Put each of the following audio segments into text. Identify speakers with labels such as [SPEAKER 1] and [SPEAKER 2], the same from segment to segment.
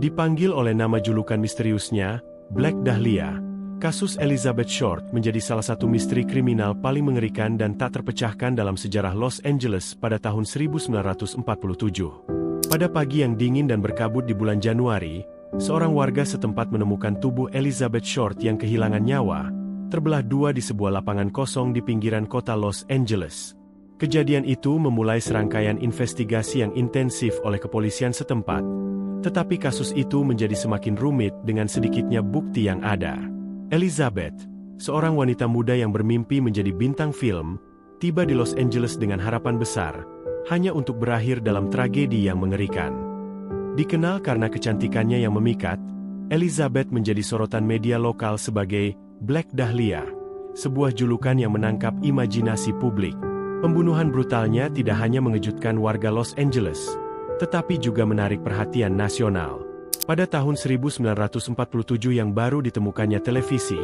[SPEAKER 1] Dipanggil oleh nama julukan misteriusnya, Black Dahlia, kasus Elizabeth Short menjadi salah satu misteri kriminal paling mengerikan dan tak terpecahkan dalam sejarah Los Angeles pada tahun 1947. Pada pagi yang dingin dan berkabut di bulan Januari, seorang warga setempat menemukan tubuh Elizabeth Short yang kehilangan nyawa, terbelah dua di sebuah lapangan kosong di pinggiran kota Los Angeles. Kejadian itu memulai serangkaian investigasi yang intensif oleh kepolisian setempat, tetapi kasus itu menjadi semakin rumit dengan sedikitnya bukti yang ada. Elizabeth, seorang wanita muda yang bermimpi menjadi bintang film, tiba di Los Angeles dengan harapan besar, hanya untuk berakhir dalam tragedi yang mengerikan. Dikenal karena kecantikannya yang memikat, Elizabeth menjadi sorotan media lokal sebagai Black Dahlia, sebuah julukan yang menangkap imajinasi publik. Pembunuhan brutalnya tidak hanya mengejutkan warga Los Angeles, tetapi juga menarik perhatian nasional. Pada tahun 1947 yang baru ditemukannya televisi,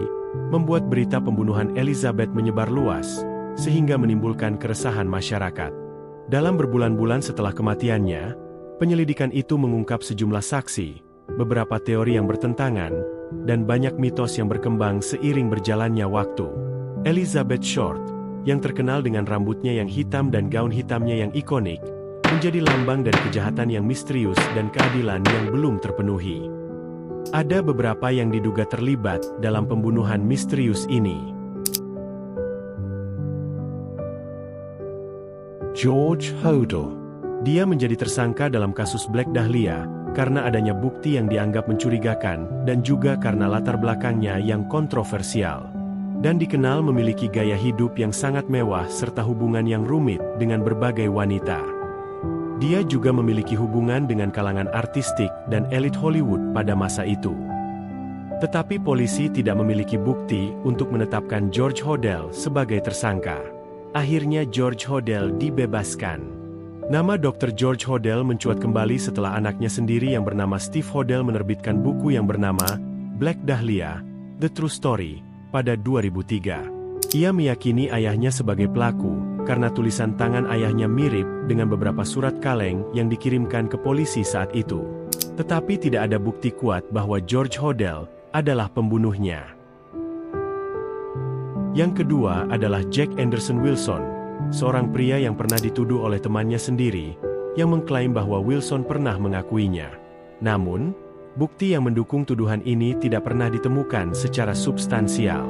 [SPEAKER 1] membuat berita pembunuhan Elizabeth menyebar luas, sehingga menimbulkan keresahan masyarakat. Dalam berbulan-bulan setelah kematiannya, penyelidikan itu mengungkap sejumlah saksi, beberapa teori yang bertentangan, dan banyak mitos yang berkembang seiring berjalannya waktu. Elizabeth Short, yang terkenal dengan rambutnya yang hitam dan gaun hitamnya yang ikonik, menjadi lambang dari kejahatan yang misterius dan keadilan yang belum terpenuhi. Ada beberapa yang diduga terlibat dalam pembunuhan misterius ini. George Hodel. Dia menjadi tersangka dalam kasus Black Dahlia karena adanya bukti yang dianggap mencurigakan dan juga karena latar belakangnya yang kontroversial. Dan dikenal memiliki gaya hidup yang sangat mewah serta hubungan yang rumit dengan berbagai wanita. Dia juga memiliki hubungan dengan kalangan artistik dan elit Hollywood pada masa itu. Tetapi polisi tidak memiliki bukti untuk menetapkan George Hodel sebagai tersangka. Akhirnya George Hodel dibebaskan. Nama Dr. George Hodel mencuat kembali setelah anaknya sendiri yang bernama Steve Hodel menerbitkan buku yang bernama Black Dahlia, The True Story, pada 2003. Ia meyakini ayahnya sebagai pelaku, karena tulisan tangan ayahnya mirip dengan beberapa surat kaleng yang dikirimkan ke polisi saat itu. Tetapi tidak ada bukti kuat bahwa George Hodel adalah pembunuhnya. Yang kedua adalah Jack Anderson Wilson, seorang pria yang pernah dituduh oleh temannya sendiri, yang mengklaim bahwa Wilson pernah mengakuinya. Namun, bukti yang mendukung tuduhan ini tidak pernah ditemukan secara substansial.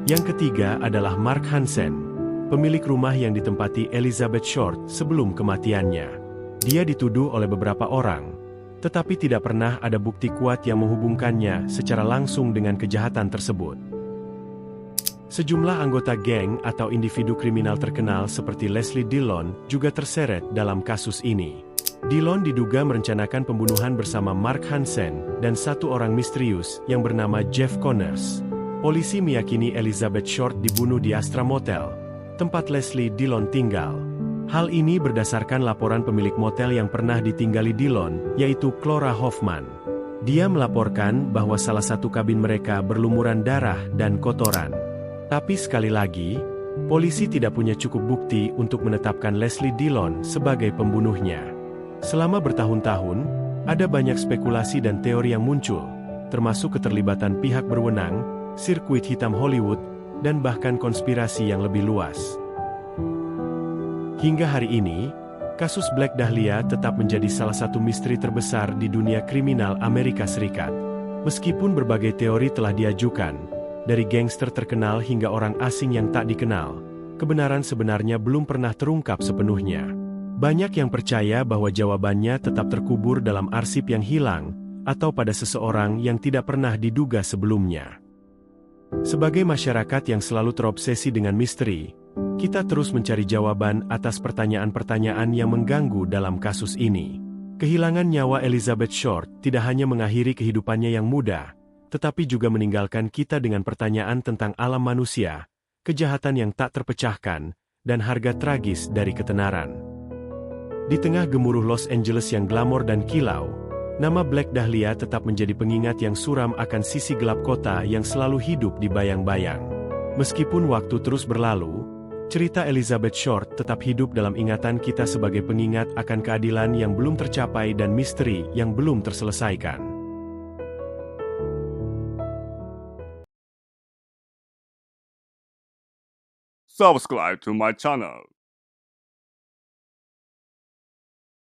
[SPEAKER 1] Yang ketiga adalah Mark Hansen, pemilik rumah yang ditempati Elizabeth Short sebelum kematiannya. Dia dituduh oleh beberapa orang, tetapi tidak pernah ada bukti kuat yang menghubungkannya secara langsung dengan kejahatan tersebut. Sejumlah anggota geng atau individu kriminal terkenal seperti Leslie Dillon juga terseret dalam kasus ini. Dillon diduga merencanakan pembunuhan bersama Mark Hansen dan satu orang misterius yang bernama Jeff Connors. Polisi meyakini Elizabeth Short dibunuh di Astra Motel, tempat Leslie Dillon tinggal. Hal ini berdasarkan laporan pemilik motel yang pernah ditinggali Dillon, yaitu Clara Hoffman. Dia melaporkan bahwa salah satu kabin mereka berlumuran darah dan kotoran. Tapi sekali lagi, polisi tidak punya cukup bukti untuk menetapkan Leslie Dillon sebagai pembunuhnya. Selama bertahun-tahun, ada banyak spekulasi dan teori yang muncul, termasuk keterlibatan pihak berwenang, sirkuit hitam Hollywood, dan bahkan konspirasi yang lebih luas. Hingga hari ini, kasus Black Dahlia tetap menjadi salah satu misteri terbesar di dunia kriminal Amerika Serikat. Meskipun berbagai teori telah diajukan, dari gangster terkenal hingga orang asing yang tak dikenal, kebenaran sebenarnya belum pernah terungkap sepenuhnya. Banyak yang percaya bahwa jawabannya tetap terkubur dalam arsip yang hilang, atau pada seseorang yang tidak pernah diduga sebelumnya. Sebagai masyarakat yang selalu terobsesi dengan misteri, kita terus mencari jawaban atas pertanyaan-pertanyaan yang mengganggu dalam kasus ini. Kehilangan nyawa Elizabeth Short tidak hanya mengakhiri kehidupannya yang muda, tetapi juga meninggalkan kita dengan pertanyaan tentang alam manusia, kejahatan yang tak terpecahkan, dan harga tragis dari ketenaran. Di tengah gemuruh Los Angeles yang glamor dan kilau, nama Black Dahlia tetap menjadi pengingat yang suram akan sisi gelap kota yang selalu hidup di bayang-bayang. Meskipun waktu terus berlalu, cerita Elizabeth Short tetap hidup dalam ingatan kita sebagai pengingat akan keadilan yang belum tercapai dan misteri yang belum terselesaikan.
[SPEAKER 2] subscribe to my channel.